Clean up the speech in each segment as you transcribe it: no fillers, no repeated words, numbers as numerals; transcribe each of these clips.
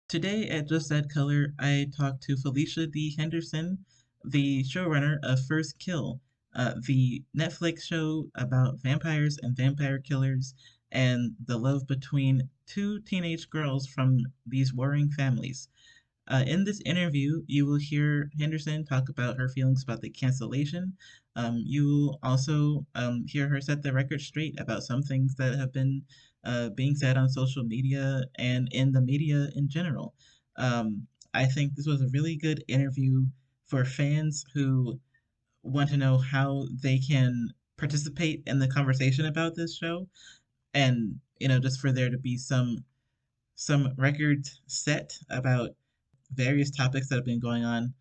Today at Just Add Color, I talked to Felicia D. Henderson, the showrunner of First Kill, the Netflix show about vampires and vampire killers and the love between two teenage girls from these warring families. In this interview, you will hear Henderson talk about her feelings about the cancellation. You will also hear her set the record straight about some things that have been being said on social media and in the media in general. I think this was a really good interview for fans who want to know how they can participate in the conversation about this show, and just for there to be some records set about various topics that have been going on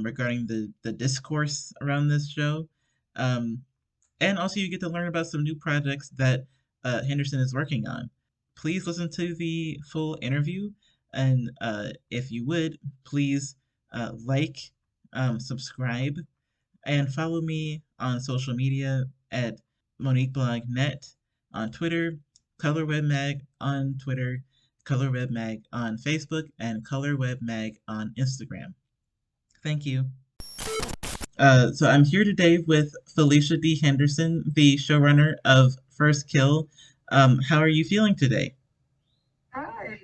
regarding the discourse around this show. Um, and also, you get to learn about some new projects that Henderson is working on. Please listen to the full interview. And if you would, please like, subscribe, and follow me on social media at MoniqueBlogNet on Twitter, ColorWebMag on Twitter, ColorWebMag on Facebook, and ColorWebMag on Instagram. Thank you. So I'm here today with Felicia D. Henderson, the showrunner of First Kill. How are you feeling today? Hi,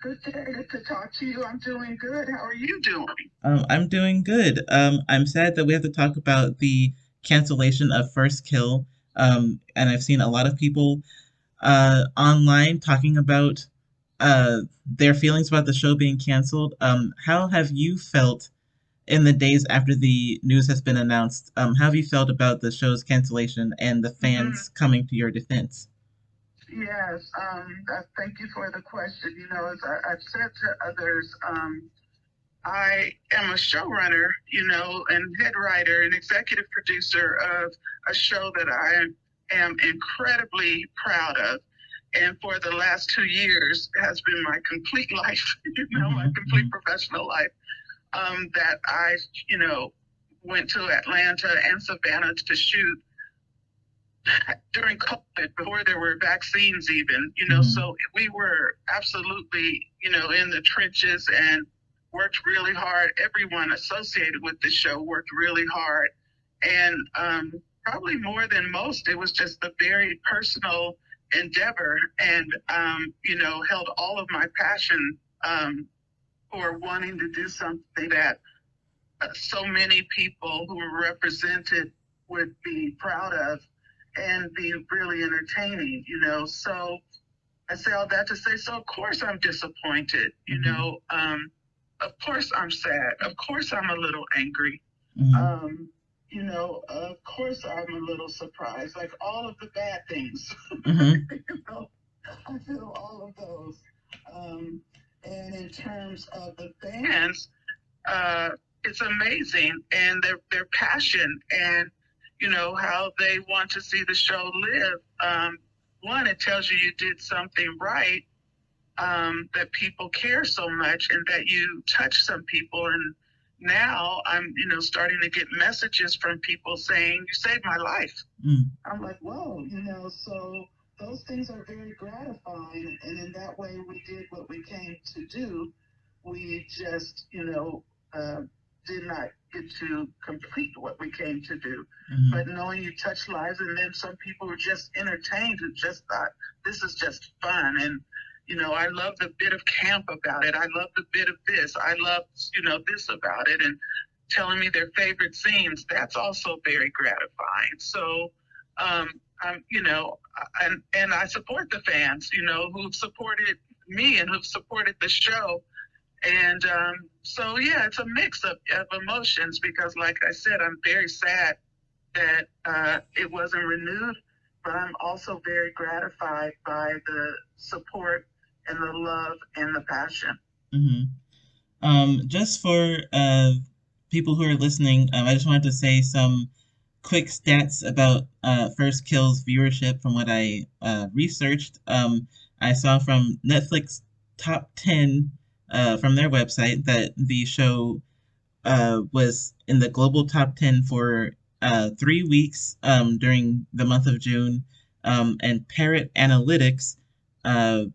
good day. Good to talk to you. I'm doing good. How are you doing? I'm doing good. I'm sad that we have to talk about the cancellation of First Kill. And I've seen a lot of people online talking about their feelings about the show being canceled. How have you felt in the days after the news has been announced? How have you felt about the show's cancellation and the fans coming to your defense? Yes, thank you for the question. As I've said to others, I am a showrunner, and head writer and executive producer of a show that I am incredibly proud of. And for the last 2 years has been my complete life, my complete professional life. That I, went to Atlanta and Savannah to shoot during COVID, before there were vaccines even, so we were absolutely, in the trenches and worked really hard. Everyone associated with the show worked really hard. And probably more than most, it was just a very personal endeavor, and, held all of my passion for wanting to do something that so many people who were represented would be proud of and be really entertaining, So I say all that to say, so of course I'm disappointed, of course I'm sad. Of course I'm a little angry. Of course I'm a little surprised, like all of the bad things. I feel all of those. And in terms of the fans, it's amazing, and their passion, and how they want to see the show live. One, it tells you you did something right, that people care so much, and that you touch some people. And now I'm, starting to get messages from people saying, "You saved my life." I'm like, whoa, so those things are very gratifying. And in that way, we did what we came to do. We just, did not get to complete what we came to do. But knowing you touch lives, and then some people were just entertained and just thought, this is just fun. And, I love the bit of camp about it. I love the bit of this. I love, this about it. And telling me their favorite scenes, that's also very gratifying. So, and I support the fans, who've supported me and who've supported the show. And so, yeah, it's a mix of emotions, because, like I said, I'm very sad that it wasn't renewed, but I'm also very gratified by the support and the love and the passion. Just for people who are listening, I just wanted to say some quick stats about First Kill's viewership from what I researched. I saw from Netflix top 10 from their website that the show was in the global top 10 for 3 weeks during the month of June. And Parrot Analytics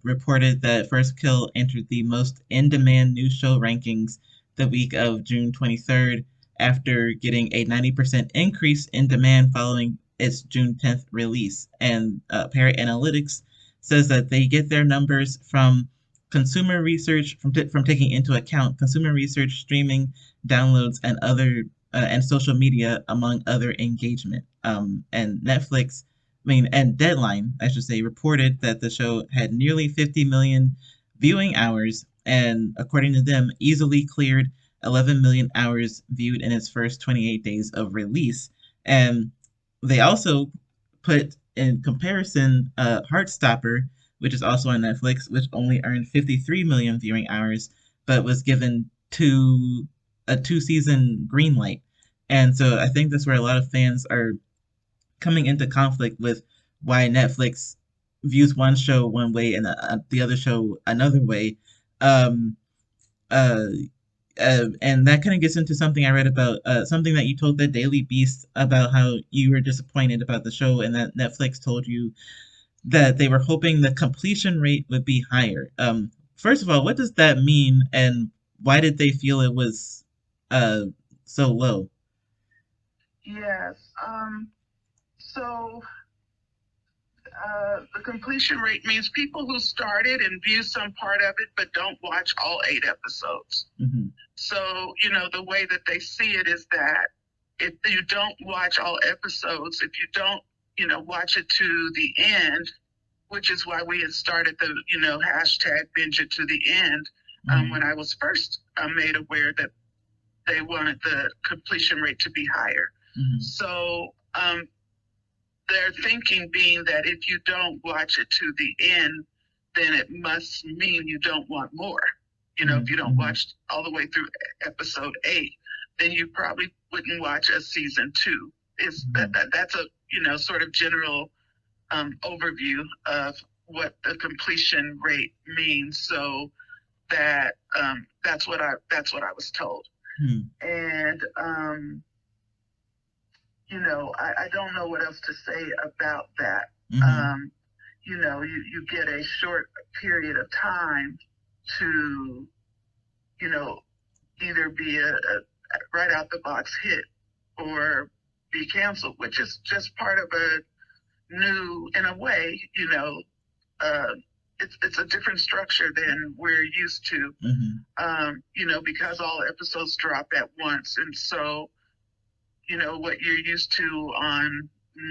reported that First Kill entered the most in-demand new show rankings the week of June 23rd after getting a 90% increase in demand following its June 10th release. And Parrot Analytics says that they get their numbers from consumer research, from taking into account consumer research, streaming, downloads, and other and social media, among other engagement. And Netflix, and Deadline, I should say, reported that the show had nearly 50 million viewing hours, and according to them, easily cleared 11 million hours viewed in its first 28 days of release. And they also put in comparison Heartstopper, which is also on Netflix, which only earned 53 million viewing hours, but was given a two-season green light. And so I think that's where a lot of fans are coming into conflict with why Netflix views one show one way and the other show another way. Um, uh, and that kind of gets into something I read about, something that you told the Daily Beast about how you were disappointed about the show, and that Netflix told you that they were hoping the completion rate would be higher. First of all, what does that mean, and why did they feel it was uh, so low? Yes. So the completion rate means people who started and view some part of it but don't watch all 8 episodes. Mm-hmm. So, the way that they see it is that if you don't watch all episodes, if you don't, watch it to the end, which is why we had started the, hashtag binge it to the end, when I was first made aware that they wanted the completion rate to be higher. Mm-hmm. So their thinking being that if you don't watch it to the end, then it must mean you don't want more. If you don't watch all the way through episode 8, then you probably wouldn't watch a season 2. That's a sort of general overview of what the completion rate means. So that's what I was told. And I don't know what else to say about that. You get a short period of time to, either be a right out the box hit or be canceled, which is just part of a new, in a way, it's a different structure than we're used to, because all episodes drop at once. And so, what you're used to on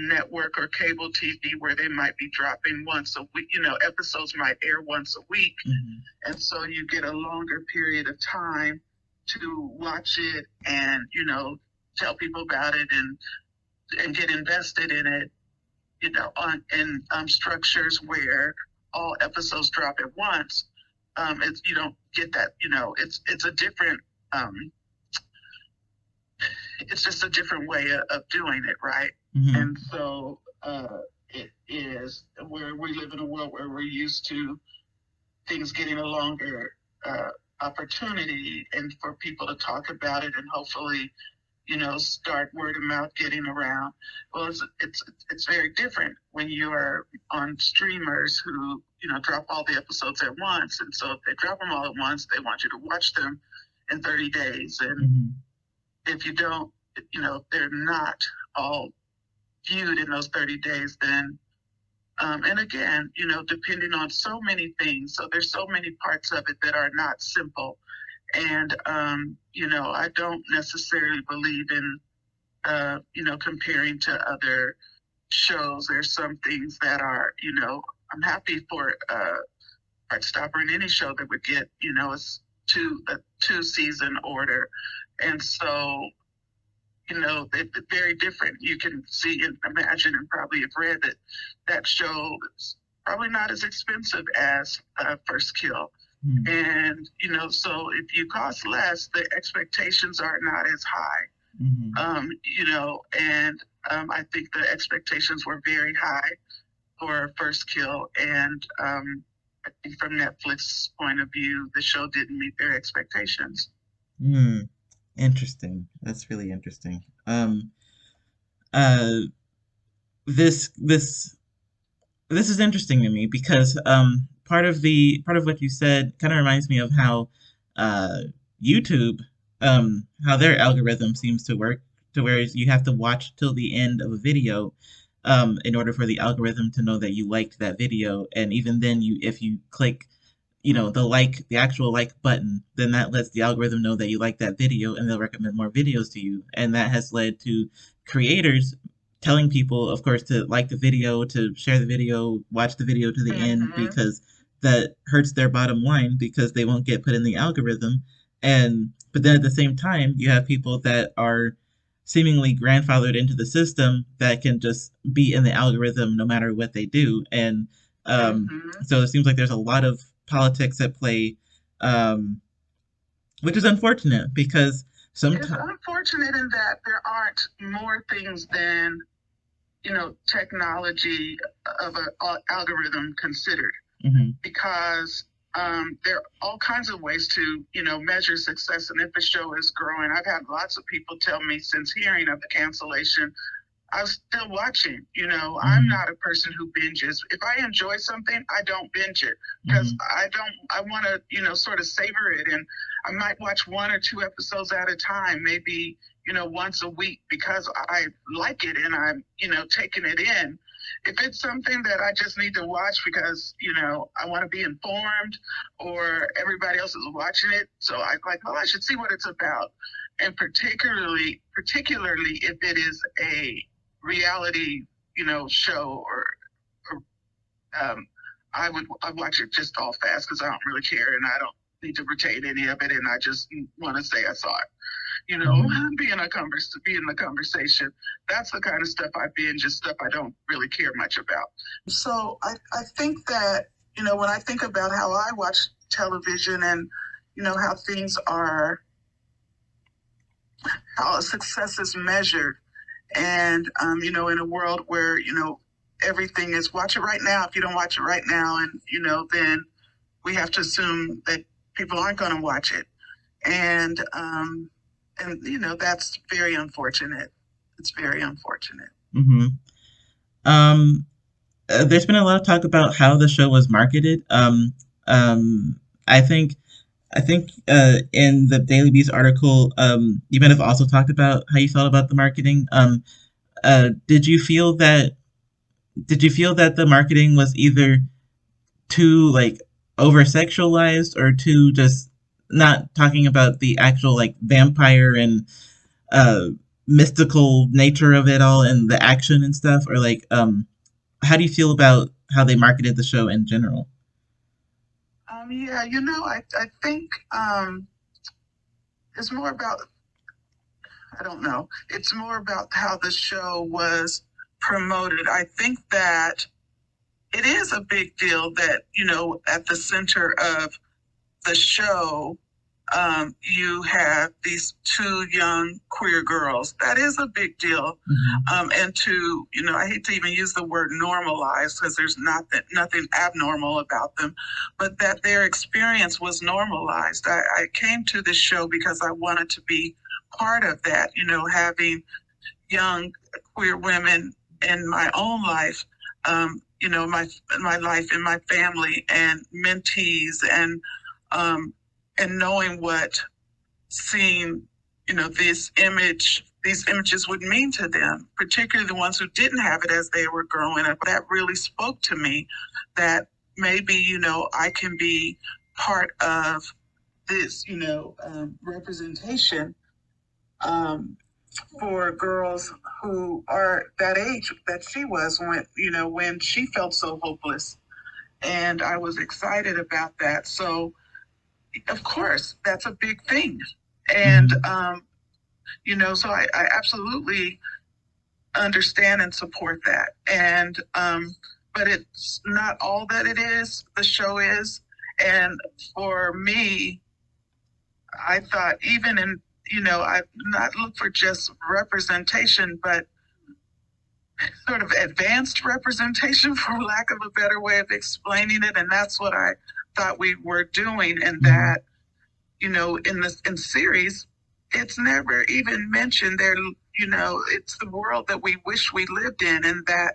network or cable TV, where they might be dropping once a week, episodes might air once a week. And so you get a longer period of time to watch it and, tell people about it and get invested in it, in structures where all episodes drop at once. You don't get that, it's a different, it's just a different way of doing it, right? And so it is where we live in a world where we're used to things getting a longer opportunity and for people to talk about it and hopefully, start word of mouth getting around. Well, it's very different when you are on streamers who, drop all the episodes at once. And so if they drop them all at once, they want you to watch them in 30 days. And if you don't, if they're not all viewed in those 30 days, then, and again, depending on so many things, so there's so many parts of it that are not simple. And, I don't necessarily believe in, comparing to other shows. There's some things that are, I'm happy for Heartstopper in any show that would get, a 2-season order. And so, it's very different. You can see and imagine and probably have read that show is probably not as expensive as First Kill. And, so if you cost less, the expectations are not as high. And I think the expectations were very high for First Kill. And I think from Netflix's point of view, the show didn't meet their expectations. Interesting. That's really interesting. Uh, this This is interesting to me because part of what you said kind of reminds me of how uh, YouTube, how their algorithm seems to work, to where you have to watch till the end of a video in order for the algorithm to know that you liked that video, and even then, if you click the actual like button, then that lets the algorithm know that you like that video and they'll recommend more videos to you. And that has led to creators telling people, of course, to like the video, to share the video, watch the video to the end, Mm-hmm. because that hurts their bottom line because they won't get put in the algorithm. And but then at the same time, you have people that are seemingly grandfathered into the system that can just be in the algorithm no matter what they do. And Mm-hmm. so it seems like there's a lot of politics at play, um, which is unfortunate because It's sometimes. unfortunate in that there aren't more things than, technology of an algorithm considered, Hmm. because there are all kinds of ways to, measure success. And if a show is growing, I've had lots of people tell me since hearing of the cancellation, I'm still watching. I'm Hmm. not a person who binges. If I enjoy something, I don't binge it because Hmm. I want to, sort of savor it. And I might watch one or two episodes at a time, maybe, once a week because I like it and I'm, taking it in. If it's something that I just need to watch because, I want to be informed or everybody else is watching it, so I like, oh, I should see what it's about. And particularly if it is a reality, show or I watch it just all fast because I don't really care and I don't need to retain any of it and I just want to say I saw it. Hmm. Be in the conversation. That's the kind of stuff I binge, is stuff I don't really care much about. So I think that, when I think about how I watch television and, how things are, how success is measured, and in a world where everything is watch it right now. If you don't watch it right now, and then we have to assume that people aren't going to watch it, and that's very unfortunate. It's very unfortunate. Hmm. Um, there's been a lot of talk about how the show was marketed. Um, I think in the Daily Beast article, you might have also talked about how you felt about the marketing. Did you feel that the marketing was either too like over sexualized or too just not talking about the actual like vampire and uh mystical nature of it all and the action and stuff, or like how do you feel about how they marketed the show in general? Yeah, I think it's more about, I don't know. It's more about how the show was promoted. I think that it is a big deal that, at the center of the show, you have these two young queer girls. That is a big deal. Mm-hmm. And to, I hate to even use the word normalized because there's nothing abnormal about them, but that their experience was normalized. I came to this show because I wanted to be part of that, having young queer women in my own life, my life and my family and mentees um, and knowing what seeing, these images would mean to them, particularly the ones who didn't have it as they were growing up. That really spoke to me that maybe, I can be part of this, representation um, for girls who are that age that she was when she felt so hopeless. And I was excited about that. So, of course, that's a big thing. And, Mm-hmm. so I absolutely understand and support that. And, but it's not all that it is, the show is. And for me, I thought even in, I've not looked for just representation, but sort of advanced representation, for lack of a better way of explaining it. And that's what I thought we were doing. And Mm-hmm. that, in the series, it's never even mentioned there, it's the world that we wish we lived in, and that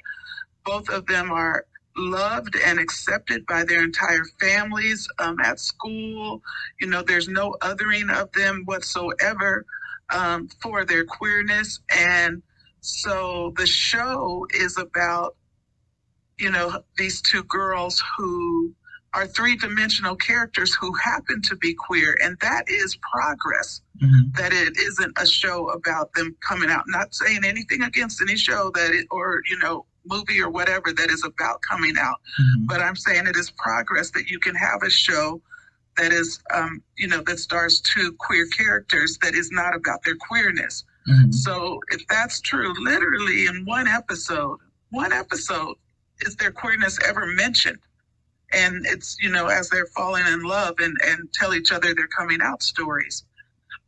both of them are. loved and accepted by their entire families at school. You know, there's no othering of them whatsoever for their queerness. And so the show is about, you know, these two girls who are three-dimensional characters who happen to be queer, and that is progress. That it isn't a show about them coming out. Not saying anything against any show that it, or you know, movie or whatever that is about coming out, but I'm saying it is progress that you can have a show that is, you know, that stars two queer characters that is not about their queerness. So if that's true, literally in one episode, is their queerness ever mentioned? And it's, you know, as they're falling in love and tell each other their coming out stories.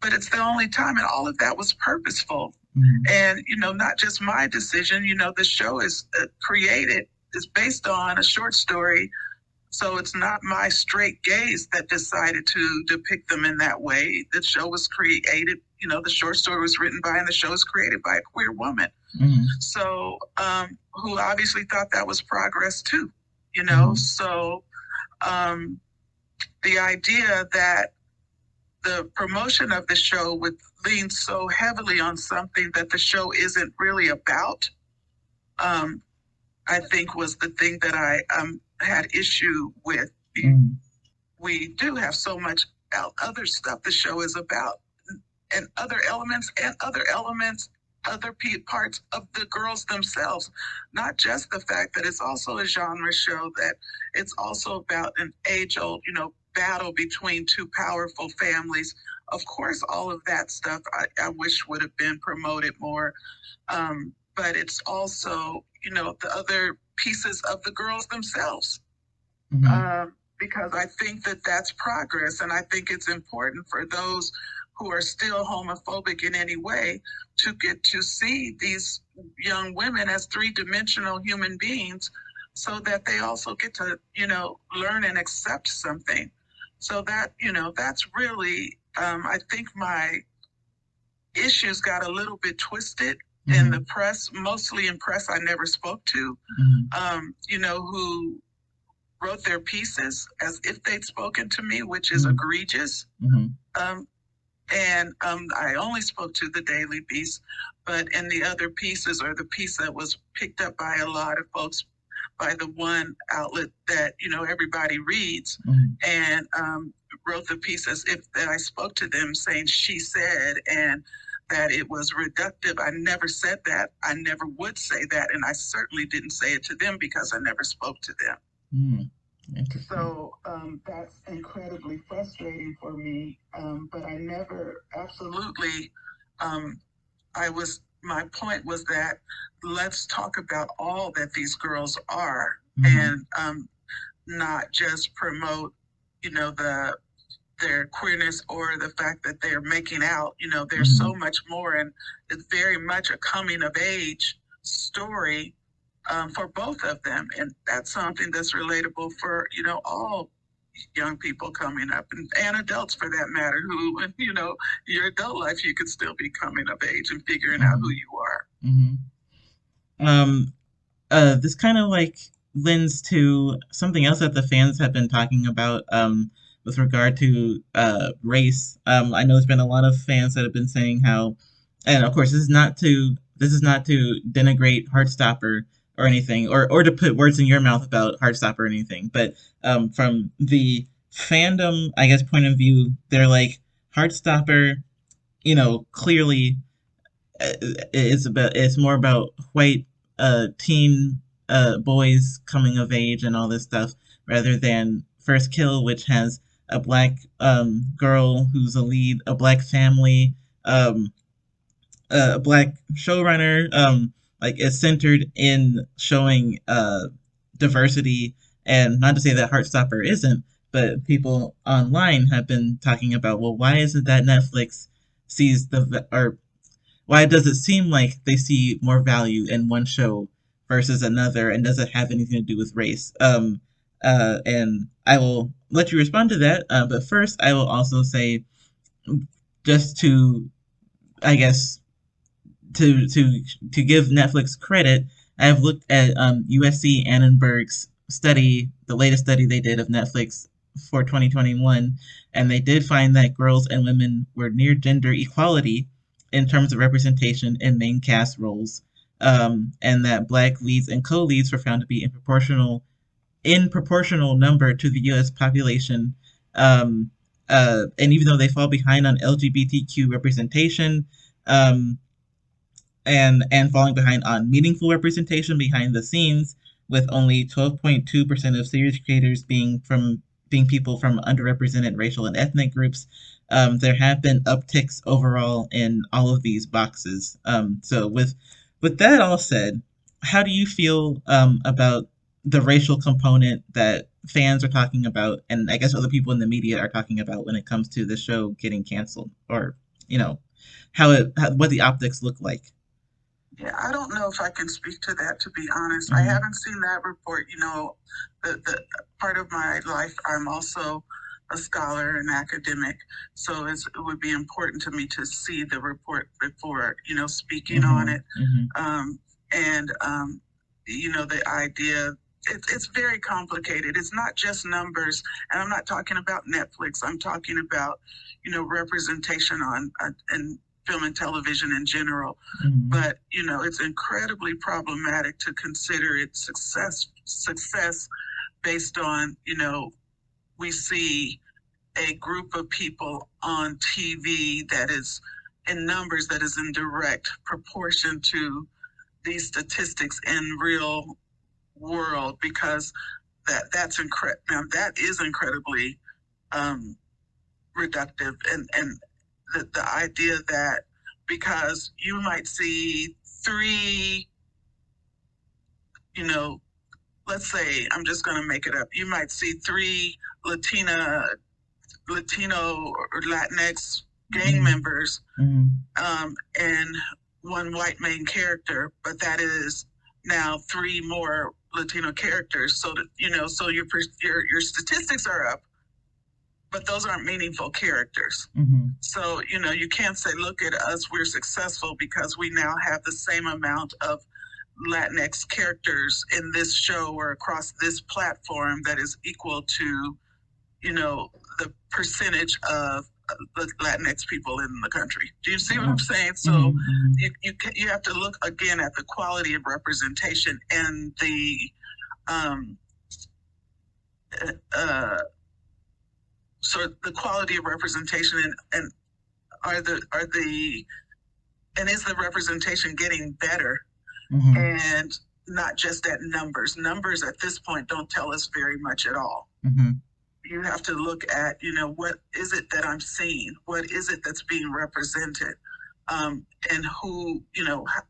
But it's the only time, and all of that was purposeful. And, you know, not just my decision, you know, the show is is based on a short story. So it's not my straight gaze that decided to depict them in that way. The show was created, you know, the short story was written by and the show was created by a queer woman. So, who obviously thought that was progress too, you know? So, the idea that the promotion of the show would lean so heavily on something that the show isn't really about, I think was the thing that I had issue with. We do have so much other stuff the show is about, and other elements, other parts of the girls themselves. Not just the fact that it's also a genre show, that it's also about an age-old, you know, battle between two powerful families. Of course, all of that stuff I wish would have been promoted more. But it's also, you know, the other pieces of the girls themselves. Because I think that that's progress, and I think it's important for those who are still homophobic in any way to get to see these young women as three-dimensional human beings, so that they also get to, you know, learn and accept something. So that, you know, that's really, I think my issues got a little bit twisted in the press, mostly in press I never spoke to, you know, who wrote their pieces as if they'd spoken to me, which is egregious. And I only spoke to the Daily Beast, but in the other pieces, or the piece that was picked up by a lot of folks, by the one outlet that, you know, everybody reads, and wrote the piece as if that I spoke to them, saying she said, and that it was reductive. I never said that. I never would say that, and I certainly didn't say it to them because I never spoke to them. So that's incredibly frustrating for me. But I never absolutely, my point was that let's talk about all that these girls are, and not just promote, you know, their queerness or the fact that they're making out. You know, there's so much more, and it's very much a coming of age story for both of them, and that's something that's relatable for, you know, all young people coming up, and adults for that matter, who, you know, your adult life, you could still be coming of age and figuring out who you are. This kind of like lends to something else that the fans have been talking about with regard to race. I know there's been a lot of fans that have been saying how, and of course this is not to denigrate Heartstopper or anything, or to put words in your mouth about Heartstopper or anything, but from the fandom, I guess, point of view, they're like Heartstopper, you know, clearly it's more about white teen boys coming of age and all this stuff rather than First Kill, which has a black girl who's a lead, a black family, a black showrunner. Like it's centered in showing diversity, and not to say that Heartstopper isn't, but people online have been talking about, well, why is it that Netflix sees or why does it seem like they see more value in one show versus another, and does it have anything to do with race? And I will let you respond to that. But first, I will also say, just to, I guess, to give Netflix credit, I've looked at USC Annenberg's study, the latest study they did of Netflix for 2021, and they did find that girls and women were near gender equality in terms of representation in main cast roles, and that black leads and co-leads were found to be in proportional number to the U.S. population. Um, and even though they fall behind on LGBTQ representation, um, and falling behind on meaningful representation behind the scenes, with only 12.2% of series creators being people from underrepresented racial and ethnic groups. There have been upticks overall in all of these boxes. So with that all said, how do you feel about the racial component that fans are talking about, and I guess other people in the media are talking about when it comes to the show getting canceled, or you know, what the optics look like? Yeah, I don't know if I can speak to that, to be honest. I haven't seen that report. The part of my life, I'm also a scholar and academic, so it would be important to me to see the report before, speaking on it. And the idea, it's very complicated. It's not just numbers, and I'm not talking about Netflix. I'm talking about, representation on and film and television in general. But it's incredibly problematic to consider it success based on, we see a group of people on TV that is in numbers that is in direct proportion to these statistics in real world, because that is incredibly um, reductive, and the idea that because you might see three, you know, let's say, I'm just going to make it up. You might see three Latino or Latinx gang members, and one white main character, but that is now three more Latino characters. So that, so your statistics are up, but those aren't meaningful characters. So, you can't say, look at us, we're successful because we now have the same amount of Latinx characters in this show or across this platform that is equal to, the percentage of Latinx people in the country. Do you see what I'm saying? So you have to look again at the quality of representation and the so the quality of representation, and is the representation getting better? And not just at numbers. Numbers at this point don't tell us very much at all. You have to look at, what is it that I'm seeing? What is it that's being represented? And who,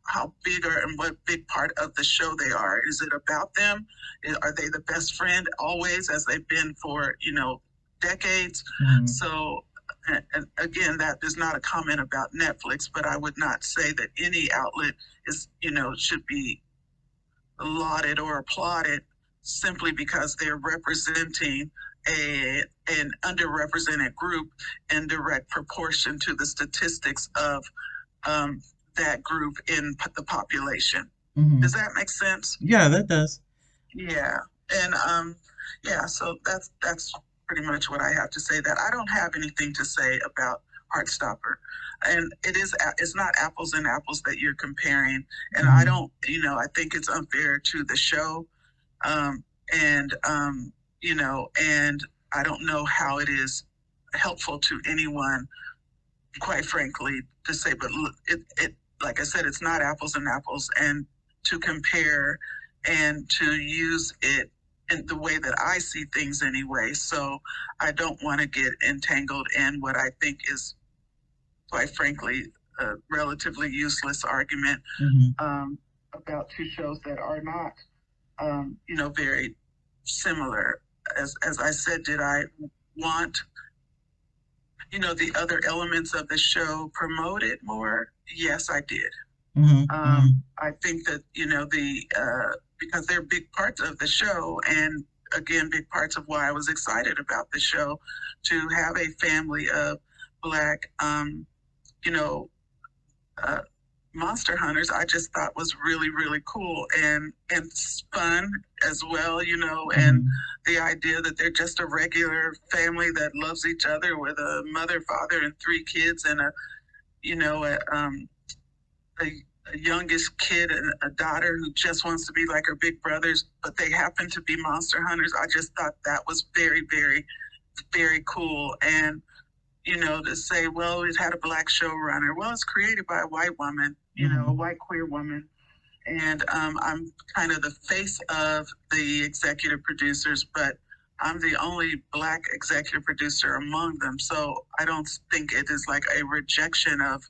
how big and what big part of the show they are. Is it about them? Are they the best friend always, as they've been for, decades? So, and again, that is not a comment about Netflix, but I would not say that any outlet is, should be lauded or applauded simply because they're representing an underrepresented group in direct proportion to the statistics of that group in the population. Does that make sense? Yeah, that does. Yeah, and so that's pretty much what I have to say. That I don't have anything to say about Heartstopper, and it's not apples and apples that you're comparing, and I don't, I think it's unfair to the show, and and I don't know how it is helpful to anyone, quite frankly, to say. But look, it like I said, it's not apples and apples, and to compare and to use it in the way that I see things anyway. So I don't want to get entangled in what I think is, quite frankly, a relatively useless argument about two shows that are not, very similar. As I said, did I want, the other elements of the show promoted more? Yes, I did. I think that, because they're big parts of the show, and again, big parts of why I was excited about the show, to have a family of Black, monster hunters, I just thought was really, really cool and fun as well, you know, and the idea that they're just a regular family that loves each other with a mother, father, and three kids and you know, a, a youngest kid and a daughter who just wants to be like her big brothers, but they happen to be monster hunters. I just thought that was very, very, very cool. And you know, to say, well, it had a black showrunner. Well, it's created by a white woman, you know, a white queer woman. And I'm kind of the face of the executive producers, but I'm the only black executive producer among them. So I don't think it is like a rejection of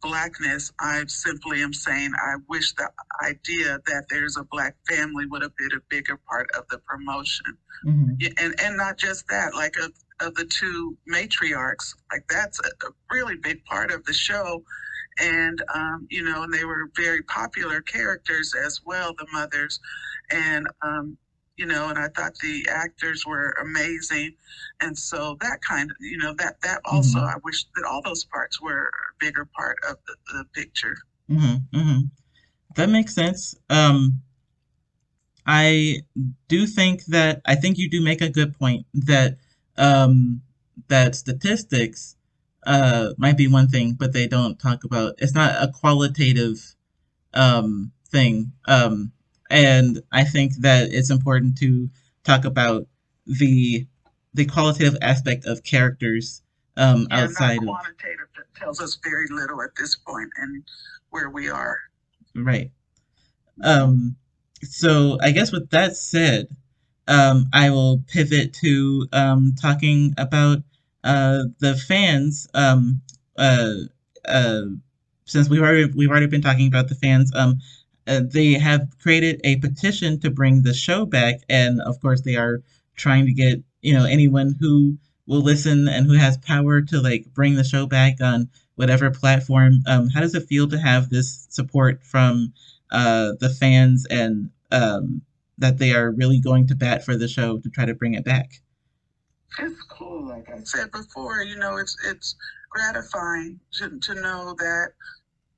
blackness. I simply am saying I wish the idea that there's a black family would have been a bigger part of the promotion. Yeah, and not just that, like of the two matriarchs, like that's a really big part of the show. And you know, and they were very popular characters as well, the mothers. And you know, and I thought the actors were amazing. And so that kind of, you know, that also I wish that all those parts were a bigger part of the picture. That makes sense. I do think that I think you do make a good point that um, that statistics might be one thing, but they don't talk about. It's not a qualitative thing, and I think that it's important to talk about the the qualitative aspect of characters Yeah, outside not of quantitative. That tells us very little at this point and where we are. right. Um, so I guess with that said, I will pivot to talking about the fans. Uh, uh, since we've already been talking about the fans, they have created a petition to bring the show back, and of course they are trying to get anyone who will listen and who has power to like bring the show back on whatever platform. How does it feel to have this support from the fans and that they are really going to bat for the show to try to bring it back? It's cool, like I said before. You know, it's gratifying to know that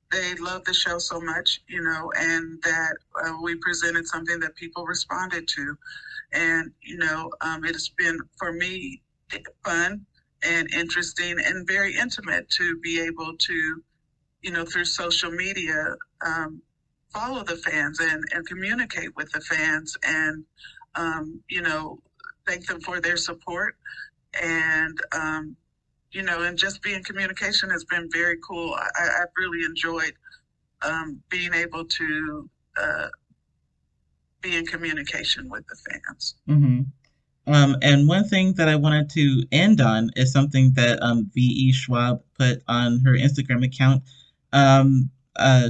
they love the show so much, you know, and that we presented something that people responded to. And, you know, it's been, for me, fun and interesting and very intimate to be able to, you know, through social media, um, follow the fans and communicate with the fans and, you know, thank them for their support. And, you know, and just be in communication has been very cool. I've really enjoyed being able to uh, be in communication with the fans. And one thing that I wanted to end on is something that V.E. Schwab put on her Instagram account.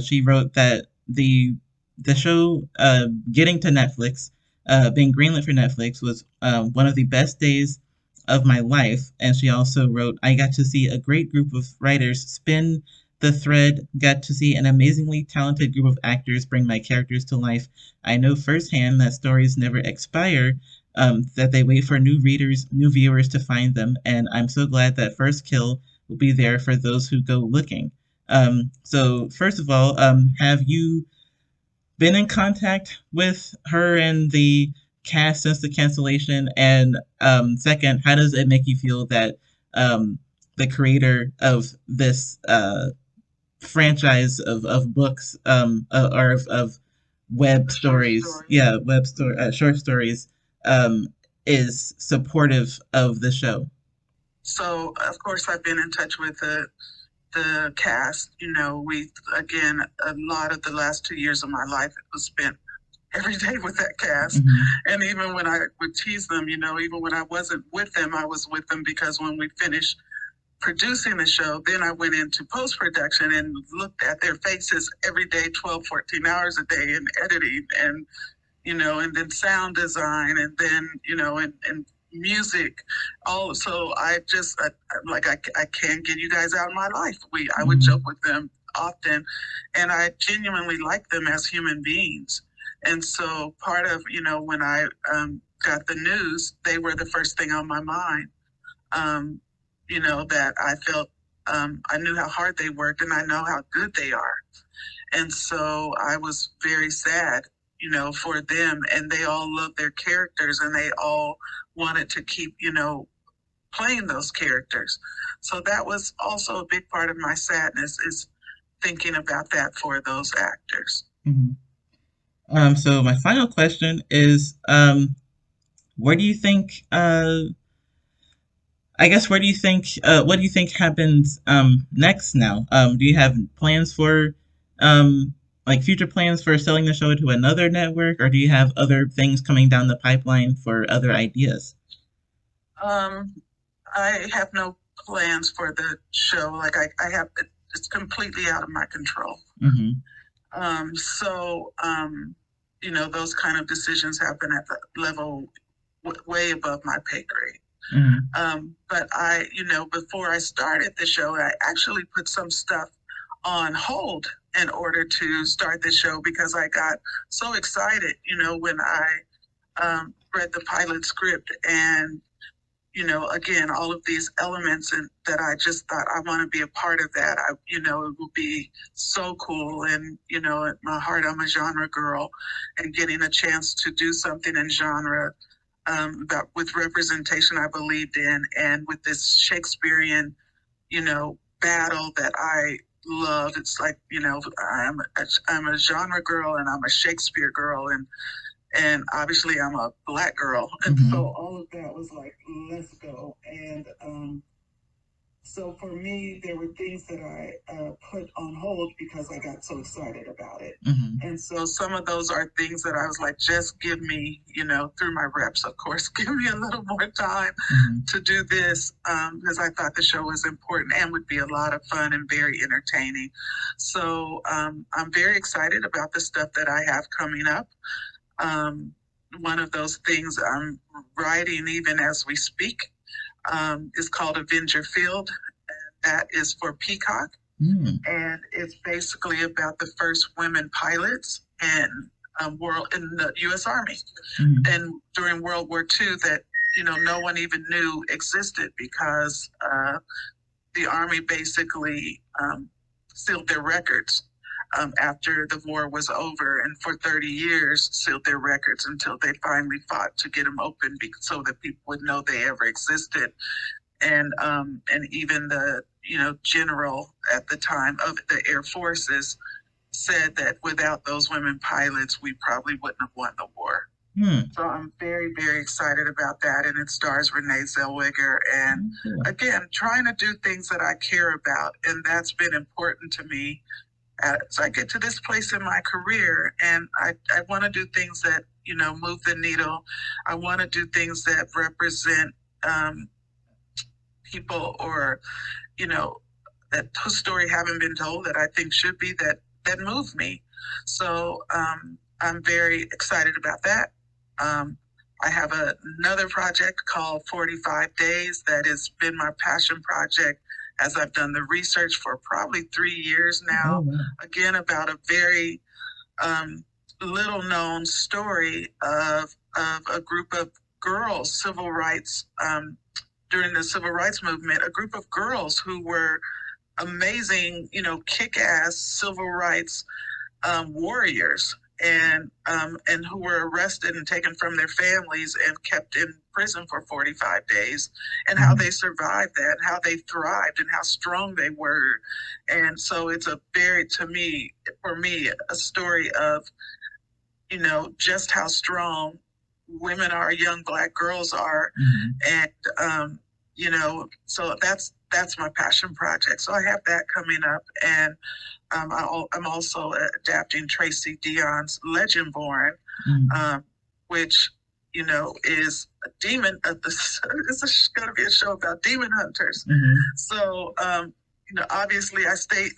She wrote that the show getting to Netflix, being greenlit for Netflix, was one of the best days of my life. And she also wrote, I got to see a great group of writers spin the thread, got to see an amazingly talented group of actors bring my characters to life. I know firsthand that stories never expire, that they wait for new readers, new viewers to find them, and I'm so glad that First Kill will be there for those who go looking. So, first of all, have you been in contact with her and the cast since the cancellation? And second, how does it make you feel that the creator of this franchise of books or of web stories, yeah, short stories, um, is supportive of the show? So, of course, I've been in touch with the cast. You know, we, again, a lot of the last 2 years of my life was spent every day with that cast. And even when I would tease them, you know, even when I wasn't with them, I was with them because when we finished producing the show, then I went into post production and looked at their faces every day, 12, 14 hours a day in editing and, you know, and then sound design and then, you know, and music. Oh, so I can't get you guys out of my life. I would joke with them often, and I genuinely like them as human beings. And so part of, you know, when I got the news, they were the first thing on my mind. Um, you know, that I felt I knew how hard they worked and I know how good they are. And so I was very sad, for them. And they all loved their characters and they all wanted to keep, playing those characters. So that was also a big part of my sadness is thinking about that for those actors. Mhm. So my final question is, where do you think, I guess, where do you think, what do you think happens next now? Do you have plans for, um, like future plans for selling the show to another network, or do you have other things coming down the pipeline for other ideas? Um, I have no plans for the show. Like I have, it's completely out of my control. Mm-hmm. So, those kind of decisions happen at the level way above my pay grade. Mm-hmm. But before I started the show, I actually put some stuff on hold in order to start the show because I got so excited, when I read the pilot script and again, all of these elements and that I just thought I want to be a part of that. It will be so cool. And, at my heart, I'm a genre girl and getting a chance to do something in genre about with representation I believed in and with this Shakespearean, battle that I love. It's like, I'm a genre girl and I'm a Shakespeare girl and obviously I'm a black girl, and so all of that was like, let's go. And so for me, there were things that I put on hold because I got so excited about it. And so some of those are things that I was like, just give me, through my reps, of course, give me a little more time to do this because I thought the show was important and would be a lot of fun and very entertaining. So I'm very excited about the stuff that I have coming up. Um, One of those things I'm writing even as we speak is called Avenger Field. That is for Peacock. And it's basically about the first women pilots in the U.S. Army. And during World War II that, no one even knew existed because the Army basically sealed their records after the war was over, and for 30 years sealed their records until they finally fought to get them open so that people would know they ever existed. And even the general at the time of the Air Forces said that without those women pilots, we probably wouldn't have won the war. So I'm very, very excited about that. And it stars Renee Zellweger. And again, trying to do things that I care about. And that's been important to me as I get to this place in my career. And I want to do things that, move the needle. I want to do things that represent people or, you know, that whose story haven't been told that I think should be that move me. So I'm very excited about that. Um, I have another project called 45 Days that has been my passion project as I've done the research for probably 3 years now. Again, about a very little known story of a group of girls, civil rights, during the civil rights movement, a group of girls who were amazing, kick-ass civil rights warriors, and who were arrested and taken from their families and kept in prison for 45 days, and how they survived that, how they thrived, and how strong they were. And so it's a very, for me, a story of, just how strong women are, young Black girls are, and so that's my passion project. So I have that coming up, and I'm also adapting Tracy Dion's Legendborn, which is a demon of the. It's going to be a show about demon hunters. So obviously I stay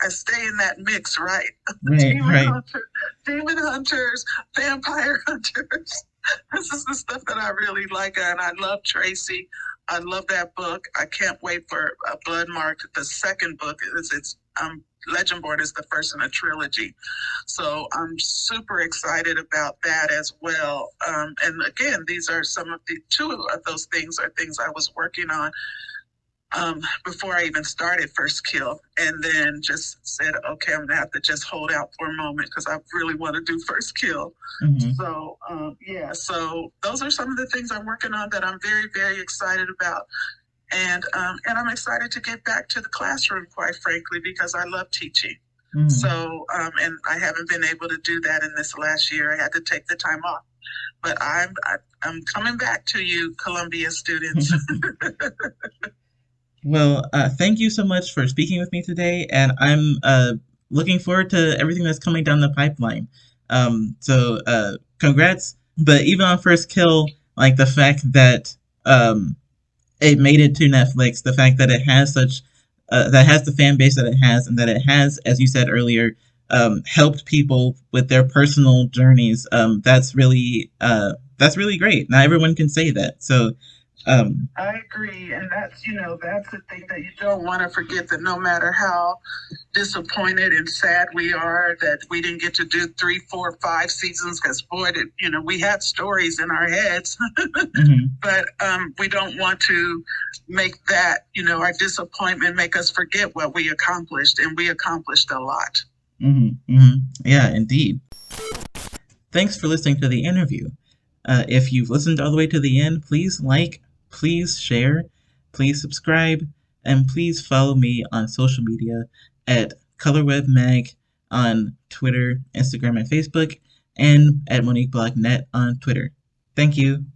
in that mix, right? Demon hunters, vampire hunters. This is the stuff that I really like, and I love Tracy. I love that book. I can't wait for Blood Marked. The second book it's Legendborn is the first in a trilogy, so I'm super excited about that as well. And again, these are some of the two of those things are things I was working on before I even started First Kill, and then just said, okay, I'm gonna have to just hold out for a moment because I really want to do First Kill. So yeah, so those are some of the things I'm working on that I'm very, very excited about. And I'm excited to get back to the classroom, quite frankly, because I love teaching. So and I haven't been able to do that in this last year. I had to take the time off, but I'm coming back to you, Columbia students. Well, thank you so much for speaking with me today, and I'm looking forward to everything that's coming down the pipeline. Congrats! But even on First Kill, like the fact that it made it to Netflix, the fact that it has such that has the fan base that it has, and that it has, as you said earlier, helped people with their personal journeys. That's really great. Not everyone can say that. So I agree, and that's the thing that you don't want to forget, that no matter how disappointed and sad we are that we didn't get to do 3, 4, 5 seasons, because boy, we had stories in our heads, but we don't want to make that, our disappointment make us forget what we accomplished, and we accomplished a lot. Yeah, indeed. Thanks for listening to the interview. If you've listened all the way to the end, please like, please share, please subscribe, and please follow me on social media at ColorWebMag on Twitter, Instagram, and Facebook, and at MoniqueBlockNet on Twitter. Thank you.